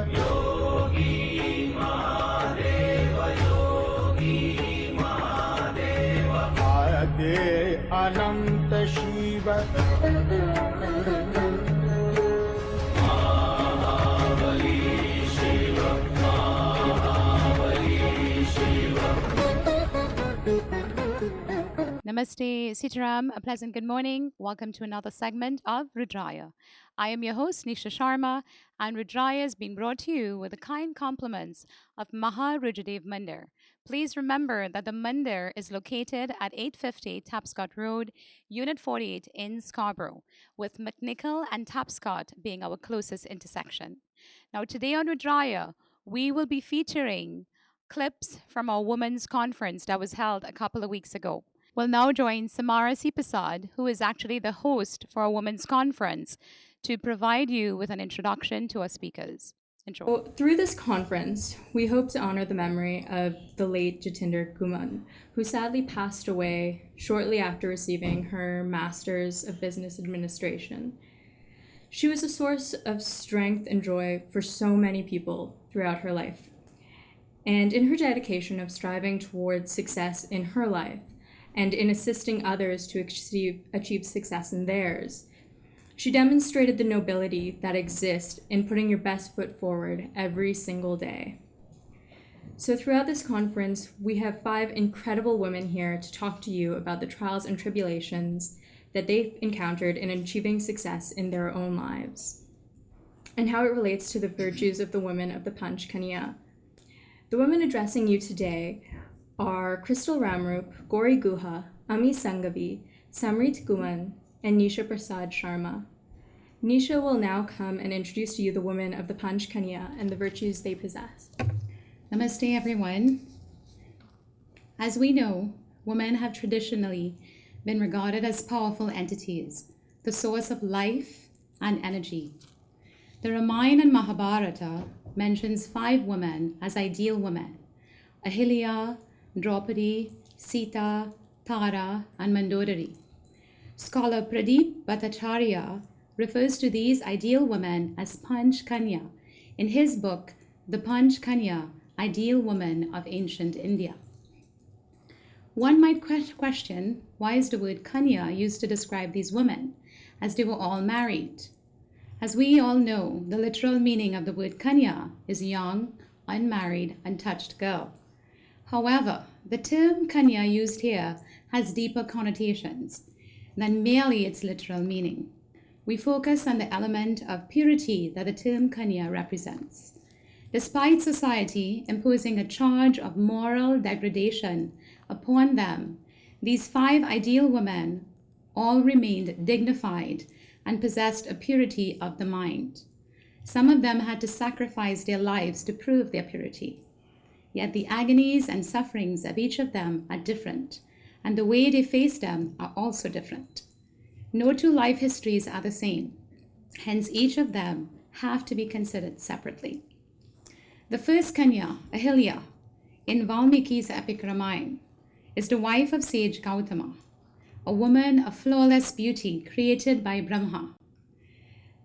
Yogi Mahadeva, Yogi Mahadeva, Ade Ananta Shiva, Mahabali Shiva, Mahabali Shiva. Namaste, Sitaram. A pleasant good morning. Welcome to another segment of Rudraaya. I am your host, Nisha Sharma, and Rudraaya is being brought to you with the kind compliments of Maha Rudradev Mandir. Please remember that the Mandir is located at 850 Tapscott Road, Unit 48 in Scarborough, with McNichol and Tapscott being our closest intersection. Now, today on Rudraaya, we will be featuring clips from our women's conference that was held a couple of weeks ago. We'll now join Samara Sipasad, who is actually the host for a women's conference, to provide you with an introduction to our speakers. Enjoy. Well, through this conference, we hope to honor the memory of the late Jatinder Kuman, who sadly passed away shortly after receiving her Master's of Business Administration. She was a source of strength and joy for so many people throughout her life. And in her dedication of striving towards success in her life, and in assisting others to achieve success in theirs, she demonstrated the nobility that exists in putting your best foot forward every single day. So throughout this conference, we have 5 incredible women here to talk to you about the trials and tribulations that they've encountered in achieving success in their own lives, and how it relates to the virtues of the women of the Panch Kanya. The women addressing you today are Crystal Ramrup, Gauri Guha, Ami Sangavi, Samrit Guman, and Nisha Prasad Sharma. Nisha will now come and introduce to you the women of the Panch Kanya and the virtues they possess. Namaste, everyone. As we know, women have traditionally been regarded as powerful entities, the source of life and energy. The Ramayana and Mahabharata mentions 5 women as ideal women: Ahilya, Draupadi, Sita, Tara, and Mandodari. Scholar Pradeep Bhattacharya refers to these ideal women as Panch Kanya in his book, The Panch Kanya, Ideal Women of Ancient India. One might question, why is the word Kanya used to describe these women, as they were all married? As we all know, the literal meaning of the word Kanya is young, unmarried, untouched girl. However, the term Kanya used here has deeper connotations than merely its literal meaning. We focus on the element of purity that the term Kanya represents. Despite society imposing a charge of moral degradation upon them, these 5 ideal women all remained dignified and possessed a purity of the mind. Some of them had to sacrifice their lives to prove their purity. Yet the agonies and sufferings of each of them are different, and the way they face them are also different. No 2 life histories are the same, hence each of them have to be considered separately. The first Kanya, Ahilya, in Valmiki's epic Ramayana, is the wife of sage Gautama, a woman of flawless beauty created by Brahma.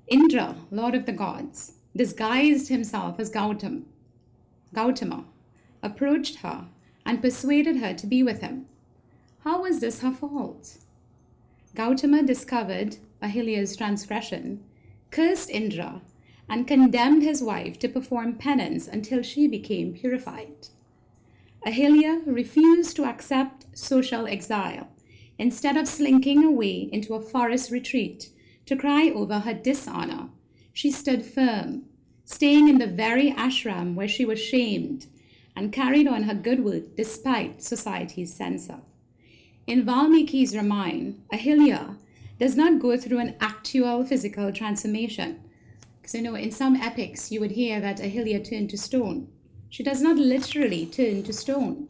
Indra, lord of the gods, disguised himself as Gautama, approached her and persuaded her to be with him. How was this her fault? Gautama discovered Ahilya's transgression, cursed Indra, and condemned his wife to perform penance until she became purified. Ahilya refused to accept social exile. Instead of slinking away into a forest retreat to cry over her dishonor, she stood firm, staying in the very ashram where she was shamed, and carried on her good work despite society's censor. In Valmiki's Ramayana, Ahilya does not go through an actual physical transformation. Because in some epics you would hear that Ahilya turned to stone. She does not literally turn to stone,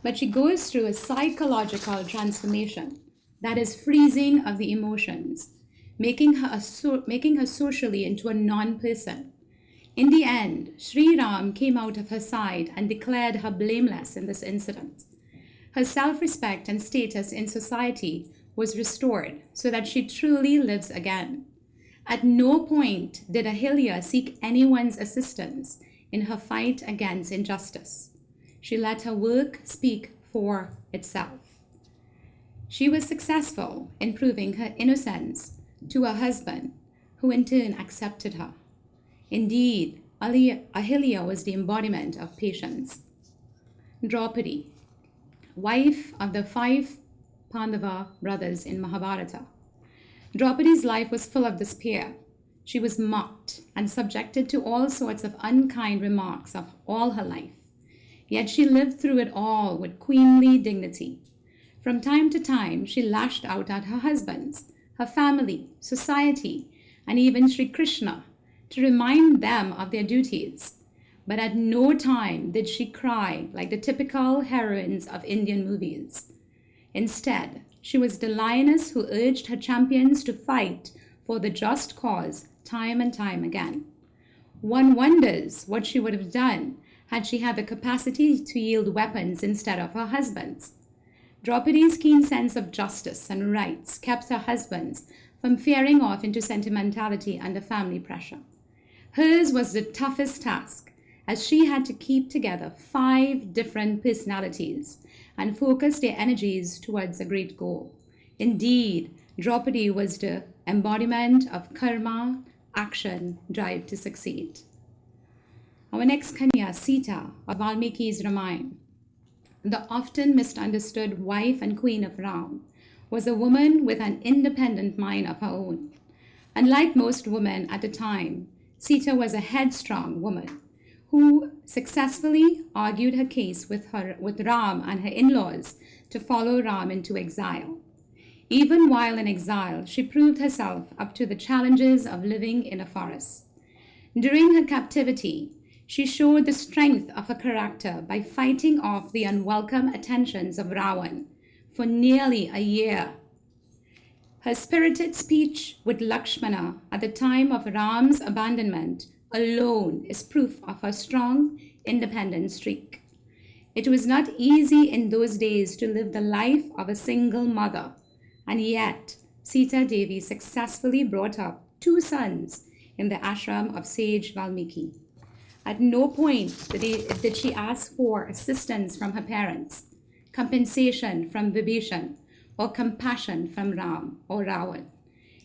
but she goes through a psychological transformation that is freezing of the emotions, making her socially into a non-person. In the end, Sri Ram came out of her side and declared her blameless in this incident. Her self-respect and status in society was restored so that she truly lives again. At no point did Ahilya seek anyone's assistance in her fight against injustice. She let her work speak for itself. She was successful in proving her innocence to her husband, who in turn accepted her. Indeed, Ahilya was the embodiment of patience. Draupadi, wife of the 5 Pandava brothers in Mahabharata. Draupadi's life was full of despair. She was mocked and subjected to all sorts of unkind remarks of all her life. Yet she lived through it all with queenly dignity. From time to time, she lashed out at her husbands, her family, society, and even Sri Krishna to remind them of their duties. But at no time did she cry like the typical heroines of Indian movies. Instead, she was the lioness who urged her champions to fight for the just cause time and time again. One wonders what she would have done had she had the capacity to yield weapons instead of her husbands. Draupadi's keen sense of justice and rights kept her husbands from veering off into sentimentality under family pressure. Hers was the toughest task, as she had to keep together 5 different personalities and focus their energies towards a great goal. Indeed, Draupadi was the embodiment of karma, action, drive to succeed. Our next Kanya, Sita, of Valmiki's Ramayana, the often misunderstood wife and queen of Ram, was a woman with an independent mind of her own. Unlike most women at the time, Sita was a headstrong woman who successfully argued her case with Ram and her in-laws to follow Ram into exile. Even while in exile, she proved herself up to the challenges of living in a forest. During her captivity, she showed the strength of her character by fighting off the unwelcome attentions of Ravan for nearly a year. Her spirited speech with Lakshmana at the time of Ram's abandonment alone is proof of her strong, independent streak. It was not easy in those days to live the life of a single mother, and yet Sita Devi successfully brought up 2 sons in the ashram of sage Valmiki. At no point did she ask for assistance from her parents, compensation from Vibhishan, or compassion from Ram or Ravan.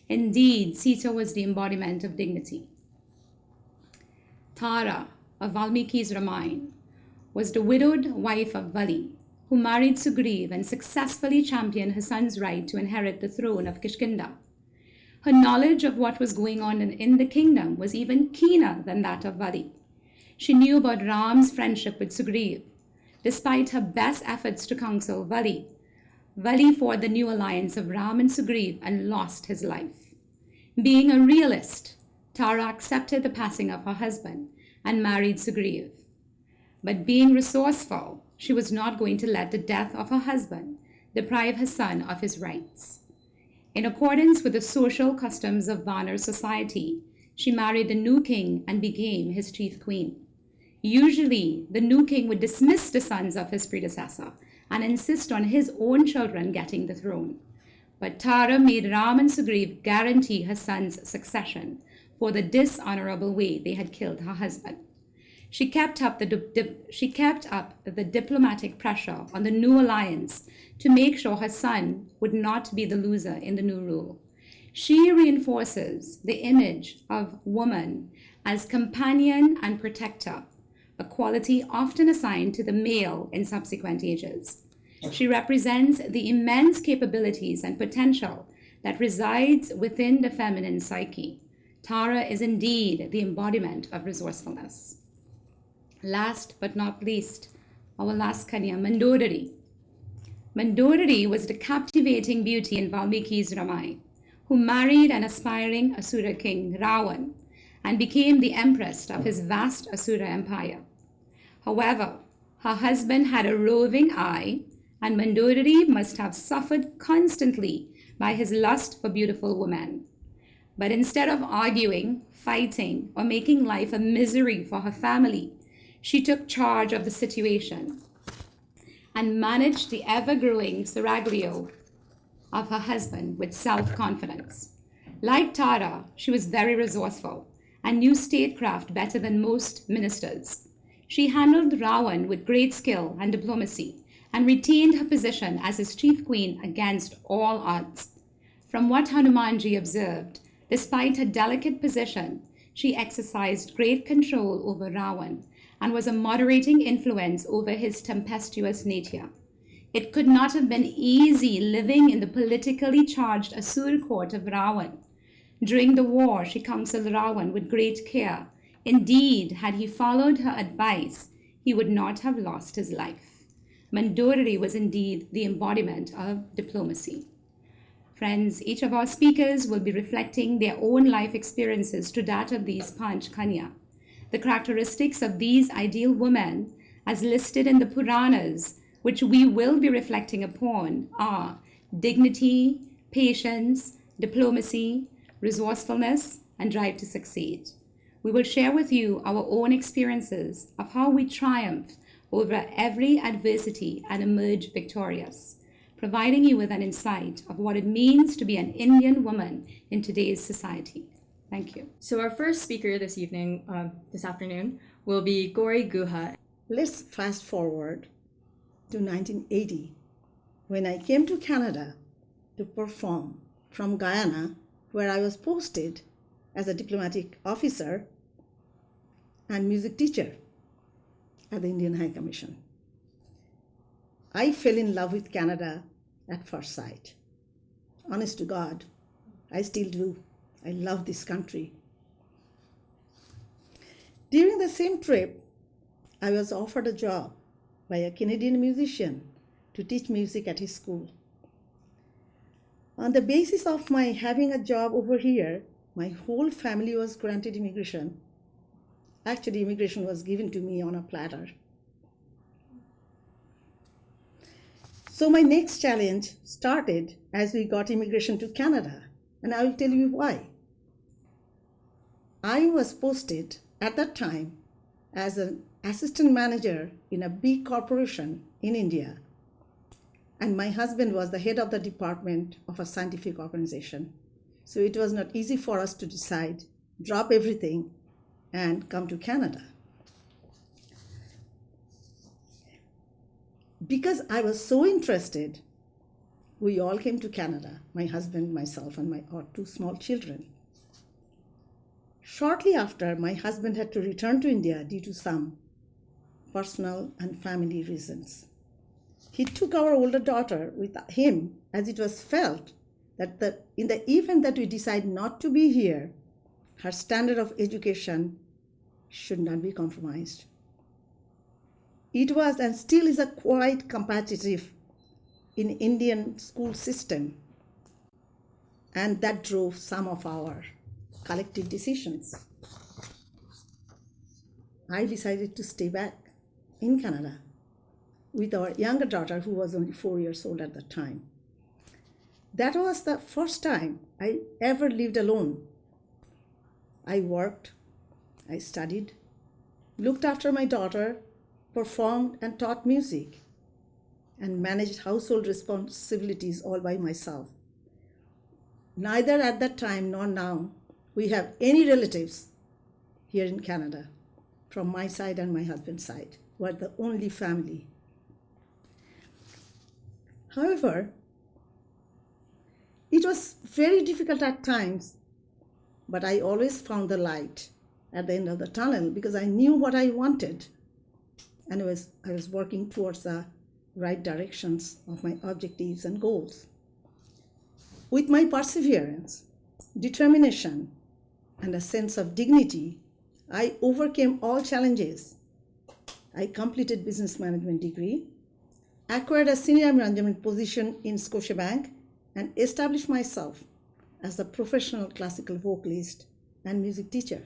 Indeed, Sita was the embodiment of dignity. Tara of Valmiki's Ramayana was the widowed wife of Vali, who married Sugriv and successfully championed her son's right to inherit the throne of Kishkinda. Her knowledge of what was going on in the kingdom was even keener than that of Vali. She knew about Ram's friendship with Sugriv. Despite her best efforts to counsel Vali fought the new alliance of Ram and Sugriv and lost his life. Being a realist, Tara accepted the passing of her husband and married Sugriv. But being resourceful, she was not going to let the death of her husband deprive her son of his rights. In accordance with the social customs of Vanar society, she married the new king and became his chief queen. Usually, the new king would dismiss the sons of his predecessor and insist on his own children getting the throne. But Tara made Ram and Sugriv guarantee her son's succession for the dishonorable way they had killed her husband. She kept up the diplomatic pressure on the new alliance to make sure her son would not be the loser in the new rule. She reinforces the image of woman as companion and protector, a quality often assigned to the male in subsequent ages. She represents the immense capabilities and potential that resides within the feminine psyche. Tara is indeed the embodiment of resourcefulness. Last but not least, our last Kanya, Mandodari. Mandodari was the captivating beauty in Valmiki's Ramayana, who married an aspiring Asura king, Ravan, and became the empress of his vast Asura empire. However, her husband had a roving eye, and Mandodari must have suffered constantly by his lust for beautiful women. But instead of arguing, fighting, or making life a misery for her family, she took charge of the situation and managed the ever-growing seraglio of her husband with self-confidence. Like Tara, she was very resourceful and knew statecraft better than most ministers. She handled Ravan with great skill and diplomacy and retained her position as his chief queen against all odds. From what Hanumanji observed, despite her delicate position, she exercised great control over Ravan and was a moderating influence over his tempestuous nature. It could not have been easy living in the politically charged Asur court of Ravan. During the war, she counseled Ravan with great care. Indeed, had he followed her advice, he would not have lost his life. Mandodari was indeed the embodiment of diplomacy. Friends, each of our speakers will be reflecting their own life experiences to that of these Panch Kanya. The characteristics of these ideal women, as listed in the Puranas, which we will be reflecting upon, are dignity, patience, diplomacy, resourcefulness, and drive to succeed. We will share with you our own experiences of how we triumph over every adversity and emerge victorious, providing you with an insight of what it means to be an Indian woman in today's society. Thank you. So our first speaker this afternoon, will be Gauri Guha. Let's fast forward to 1980, when I came to Canada to perform from Guyana, where I was posted as a diplomatic officer and music teacher at the Indian High Commission. I fell in love with Canada at first sight. Honest to God, I still do. I love this country. During the same trip, I was offered a job by a Canadian musician to teach music at his school. On the basis of my having a job over here, my whole family was granted immigration. Actually, immigration was given to me on a platter. So my next challenge started as we got immigration to Canada, and I will tell you why. I was posted at that time as an assistant manager in a big corporation in India, and my husband was the head of the department of a scientific organization. So it was not easy for us to decide, drop everything, and come to Canada. Because I was so interested, we all came to Canada, my husband, myself, and our two small children. Shortly after, my husband had to return to India due to some personal and family reasons. He took our older daughter with him, as it was felt that in the event that we decide not to be here, her standard of education should not be compromised. It was and still is a quite competitive in Indian school system, and that drove some of our collective decisions. I decided to stay back in Canada with our younger daughter, who was only 4 years old at the time. That was the first time I ever lived alone. I worked, I studied, looked after my daughter, performed and taught music, and managed household responsibilities all by myself. Neither at that time nor now we have any relatives here in Canada from my side and my husband's side. We're the only family. However, it was very difficult at times, but I always found the light at the end of the tunnel because I knew what I wanted, and I was working towards the right directions of my objectives and goals. With my perseverance, determination, and a sense of dignity, I overcame all challenges. I completed business management degree, acquired a senior management position in Scotiabank, and established myself as a professional classical vocalist and music teacher.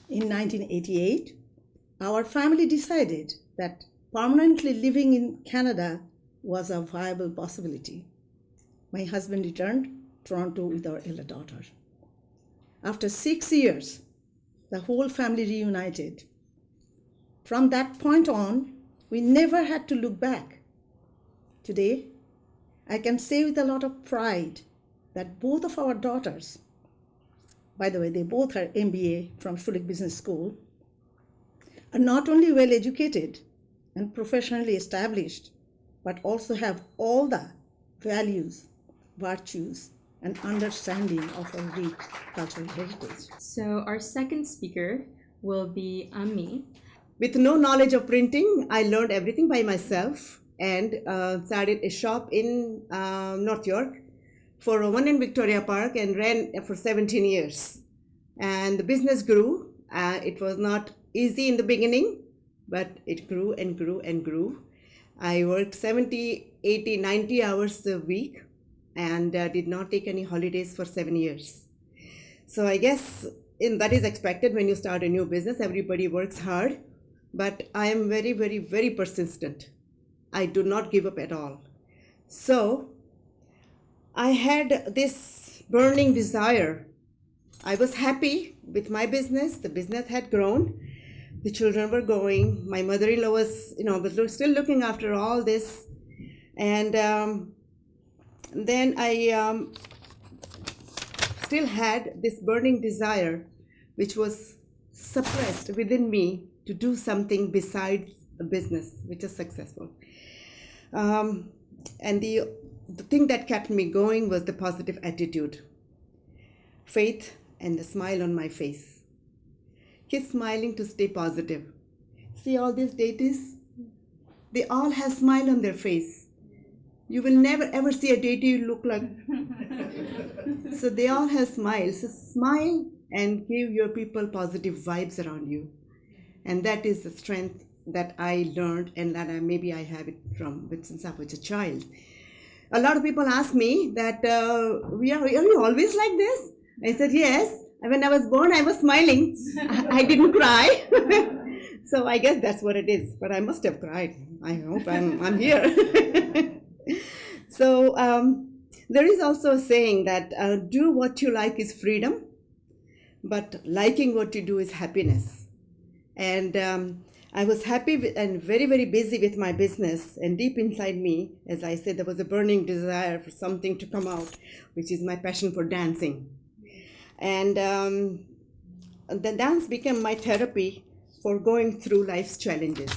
In 1988, our family decided that permanently living in Canada was a viable possibility. My husband returned to Toronto with our elder daughter. After 6 years, the whole family reunited. From that point on, we never had to look back. Today, I can say with a lot of pride that both of our daughters, by the way, they both are MBA from Schulich Business School, are not only well educated and professionally established, but also have all the values, virtues, and understanding of our rich cultural heritage. So our second speaker will be Ami. With no knowledge of printing, I learned everything by myself and started a shop in North York for one in Victoria Park and ran for 17 years. And the business grew. It was not easy in the beginning, but it grew and grew and grew. I worked 70, 80, 90 hours a week and did not take any holidays for 7 years. So I guess that is expected when you start a new business. Everybody works hard, but I am very, very, very persistent. I do not give up at all. So I had this burning desire. I was happy with my business. The business had grown. The children were going. My mother-in-law was, was still looking after all this. And then I still had this burning desire, which was suppressed within me to do something besides a business, which is successful. And the thing that kept me going was the positive attitude, faith, and the smile on my face. Keep smiling to stay positive. See all these deities? They all have smile on their face. You will never ever see a deity look like. So they all have smiles. So smile and give your people positive vibes around you. And that is the strength that I learned, and that maybe I have it since I was a child. A lot of people ask me that, are you always like this? I said, yes. When I was born, I was smiling. I didn't cry. So I guess that's what it is. But I must have cried. I hope I'm here. So there is also a saying that do what you like is freedom, but liking what you do is happiness. And I was happy and very, very busy with my business. And deep inside me, as I said, there was a burning desire for something to come out, which is my passion for dancing. And the dance became my therapy for going through life's challenges.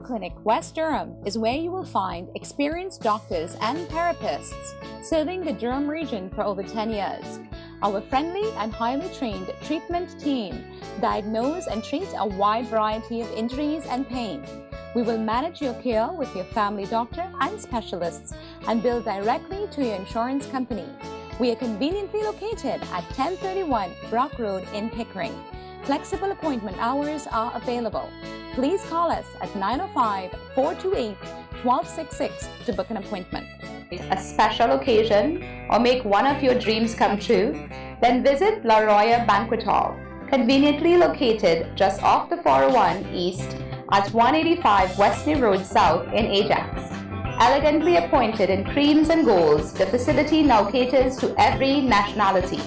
Clinic West Durham is where you will find experienced doctors and therapists serving the Durham region for over 10 years. Our friendly and highly trained treatment team diagnose and treat a wide variety of injuries and pain. We will manage your care with your family doctor and specialists and bill directly to your insurance company. We are conveniently located at 1031 Brock Road in Pickering. Flexible appointment hours are available. Please call us at 905-428-1266 to book an appointment. A special occasion or make one of your dreams come true? Then visit Rudraaya Banquet Hall, conveniently located just off the 401 East at 185 Wesley Road South in Ajax. Elegantly appointed in creams and golds, the facility now caters to every nationality.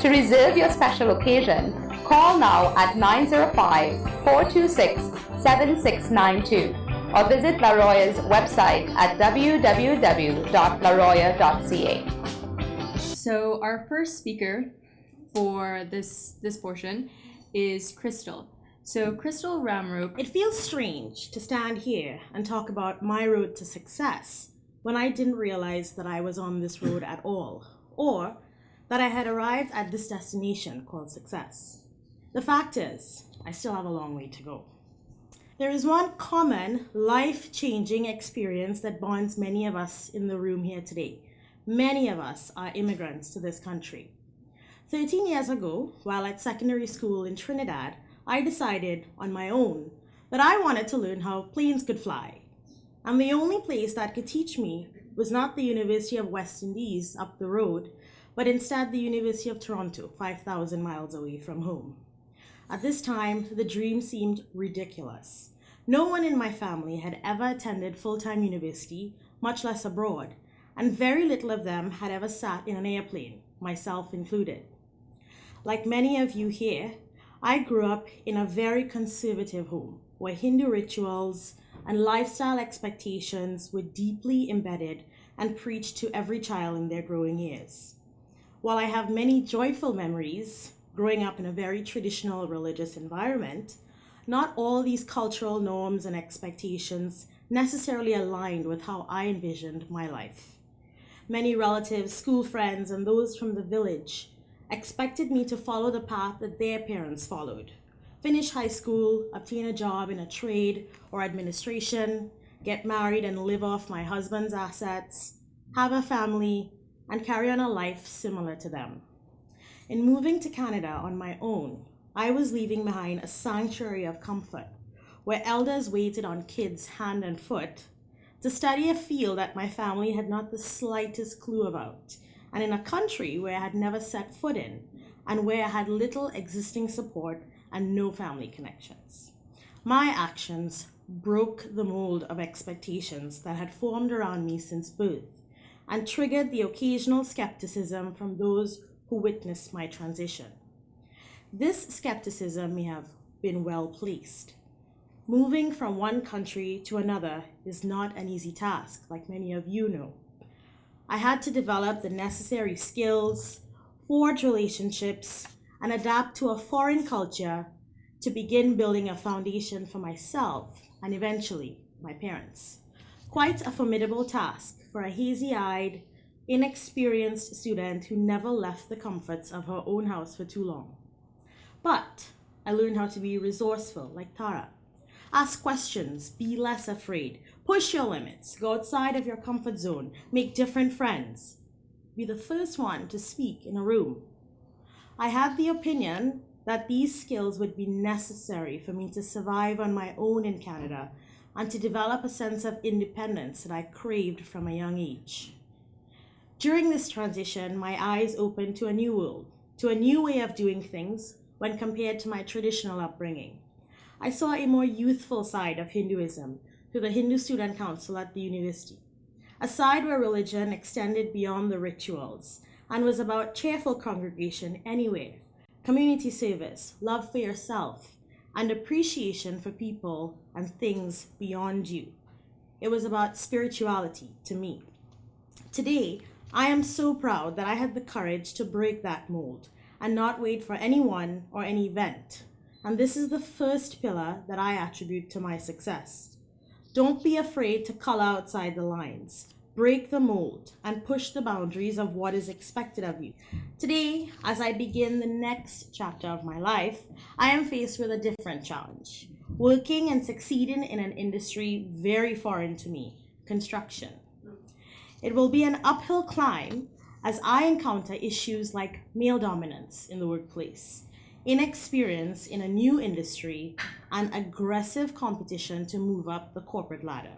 To reserve your special occasion, call now at 905-426-7692 or visit Rudraaya's website at www.rudraaya.ca. So our first speaker for this portion is Crystal. So Crystal Ramroop. It feels strange to stand here and talk about my road to success when I didn't realize that I was on this road at all, or that I had arrived at this destination called success. The fact is, I still have a long way to go. There is one common life-changing experience that bonds many of us in the room here today. Many of us are immigrants to this country. 13 years ago, while at secondary school in Trinidad, I decided on my own that I wanted to learn how planes could fly. And the only place that could teach me was not the University of West Indies up the road, but instead the University of Toronto, 5,000 miles away from home. At this time, the dream seemed ridiculous. No one in my family had ever attended full-time university, much less abroad, and very little of them had ever sat in an airplane, myself included. Like many of you here, I grew up in a very conservative home where Hindu rituals and lifestyle expectations were deeply embedded and preached to every child in their growing years. While I have many joyful memories growing up in a very traditional religious environment, not all these cultural norms and expectations necessarily aligned with how I envisioned my life. Many relatives, school friends, and those from the village expected me to follow the path that their parents followed. Finish high school, obtain a job in a trade or administration, get married and live off my husband's assets, have a family, and carry on a life similar to them. In moving to Canada on my own, I was leaving behind a sanctuary of comfort where elders waited on kids hand and foot to study a field that my family had not the slightest clue about, and in a country where I had never set foot in and where I had little existing support and no family connections. My actions broke the mold of expectations that had formed around me since birth and triggered the occasional skepticism from those who witnessed my transition. This skepticism may have been well placed. Moving from one country to another is not an easy task, like many of you know. I had to develop the necessary skills, forge relationships, and adapt to a foreign culture to begin building a foundation for myself and eventually my parents. Quite a formidable task for a hazy-eyed, inexperienced student who never left the comforts of her own house for too long. But I learned how to be resourceful, like Tara. Ask questions, be less afraid, push your limits, go outside of your comfort zone, make different friends. Be the first one to speak in a room. I had the opinion that these skills would be necessary for me to survive on my own in Canada and to develop a sense of independence that I craved from a young age. During this transition, my eyes opened to a new world, to a new way of doing things when compared to my traditional upbringing. I saw a more youthful side of Hinduism through the Hindu Student Council at the university, a side where religion extended beyond the rituals and was about cheerful congregation anywhere, community service, love for yourself, and appreciation for people and things beyond you. It was about spirituality to me. Today, I am so proud that I had the courage to break that mold and not wait for anyone or any event. And this is the first pillar that I attribute to my success. Don't be afraid to color outside the lines. Break the mold and push the boundaries of what is expected of you. Today, as I begin the next chapter of my life, I am faced with a different challenge. Working and succeeding in an industry very foreign to me, construction. It will be an uphill climb as I encounter issues like male dominance in the workplace, inexperience in a new industry, and aggressive competition to move up the corporate ladder.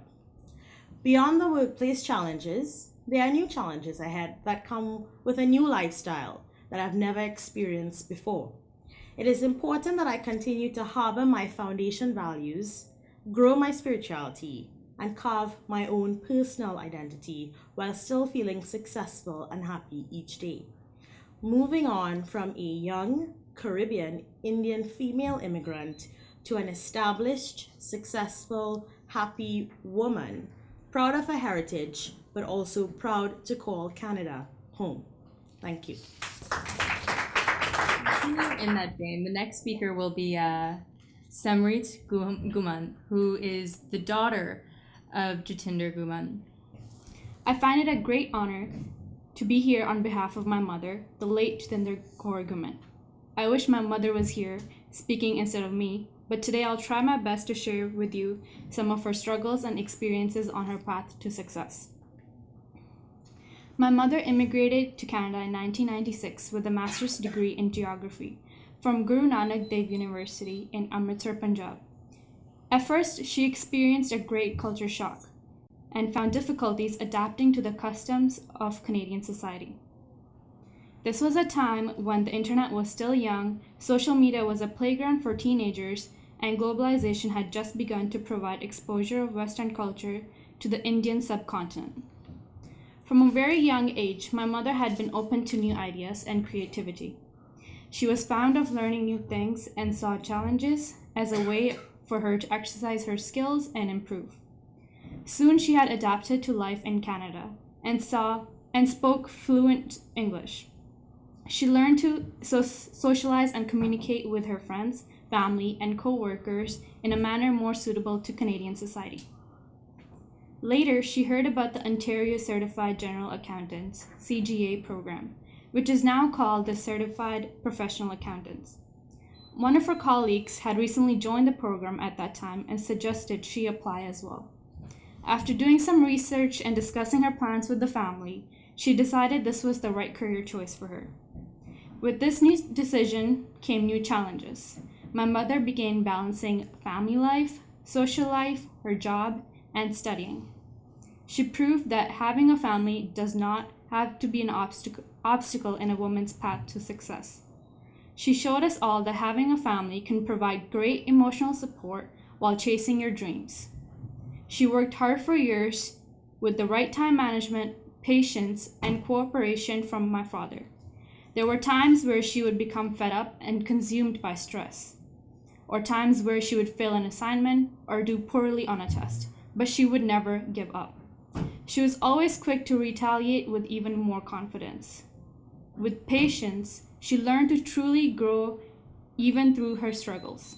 Beyond the workplace challenges, there are new challenges ahead that come with a new lifestyle that I've never experienced before. It is important that I continue to harbor my foundation values, grow my spirituality, and carve my own personal identity while still feeling successful and happy each day. Moving on from a young Caribbean Indian female immigrant to an established, successful, happy woman, proud of her heritage, but also proud to call Canada home. Thank you. In that vein, the next speaker will be Samrit Guman, who is the daughter of Jatinder Guman. I find it a great honor to be here on behalf of my mother, the late Jatinder Kaur Guman. I wish my mother was here, speaking instead of me, but today I'll try my best to share with you some of her struggles and experiences on her path to success. My mother immigrated to Canada in 1996 with a master's degree in geography from Guru Nanak Dev University in Amritsar, Punjab. At first, she experienced a great culture shock and found difficulties adapting to the customs of Canadian society. This was a time when the internet was still young, social media was a playground for teenagers, and globalization had just begun to provide exposure of Western culture to the Indian subcontinent. From a very young age, my mother had been open to new ideas and creativity. She was fond of learning new things and saw challenges as a way for her to exercise her skills and improve. Soon she had adapted to life in Canada and spoke fluent English. She learned to socialize and communicate with her friends, family, and co-workers in a manner more suitable to Canadian society. Later, she heard about the Ontario Certified General Accountants (CGA) program, which is now called the Certified Professional Accountants. One of her colleagues had recently joined the program at that time and suggested she apply as well. After doing some research and discussing her plans with the family, she decided this was the right career choice for her. With this new decision came new challenges. My mother began balancing family life, social life, her job, and studying. She proved that having a family does not have to be an obstacle in a woman's path to success. She showed us all that having a family can provide great emotional support while chasing your dreams. She worked hard for years with the right time management, patience, and cooperation from my father. There were times where she would become fed up and consumed by stress, or times where she would fail an assignment or do poorly on a test, but she would never give up. She was always quick to retaliate with even more confidence. With patience, she learned to truly grow even through her struggles.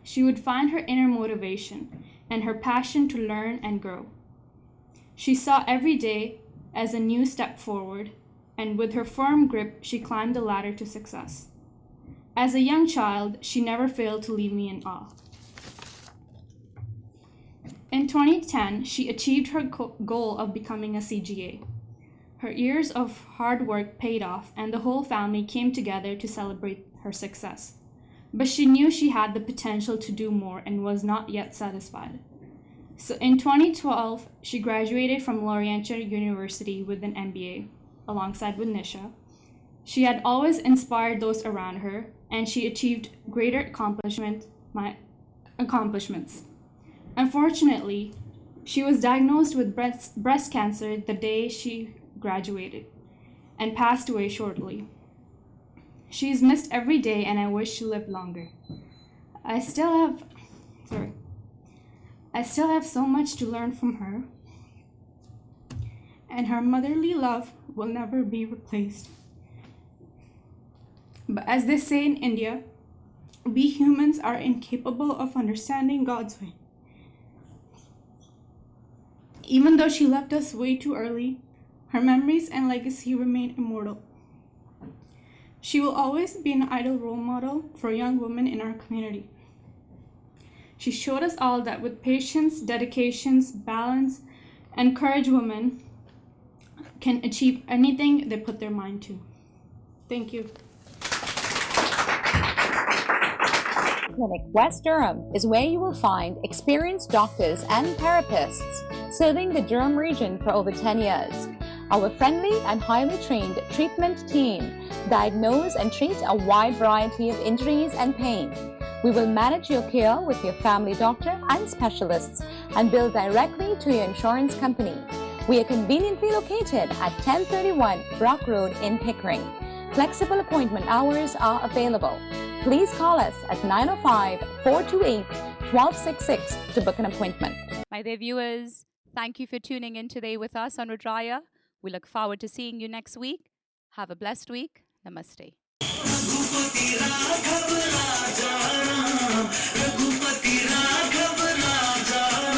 She would find her inner motivation and her passion to learn and grow. She saw every day as a new step forward, and with her firm grip, she climbed the ladder to success. As a young child, she never failed to leave me in awe. In 2010, she achieved her goal of becoming a CGA. Her years of hard work paid off, and the whole family came together to celebrate her success. But she knew she had the potential to do more and was not yet satisfied. So in 2012, she graduated from Laurentian University with an MBA, alongside with Nisha. She had always inspired those around her, and she achieved greater accomplishments. Unfortunately, she was diagnosed with breast cancer the day she graduated and passed away shortly. She is missed every day, and I wish she lived longer. I still have so much to learn from her, and her motherly love will never be replaced. But as they say in India, we humans are incapable of understanding God's way. Even though she left us way too early, her memories and legacy remain immortal. She will always be an idol role model for young women in our community. She showed us all that with patience, dedication, balance, and courage, women can achieve anything they put their mind to. Thank you. Clinic West Durham is where you will find experienced doctors and therapists serving the Durham region for over 10 years. Our friendly and highly trained treatment team diagnose and treat a wide variety of injuries and pain. We will manage your care with your family doctor and specialists and bill directly to your insurance company. We are conveniently located at 1031 Brock Road in Pickering. Flexible appointment hours are available. Please call us at 905-428-1266 to book an appointment. My dear viewers, thank you for tuning in today with us on Rudraaya. We look forward to seeing you next week. Have a blessed week. Namaste. Raghupati Raghav Raja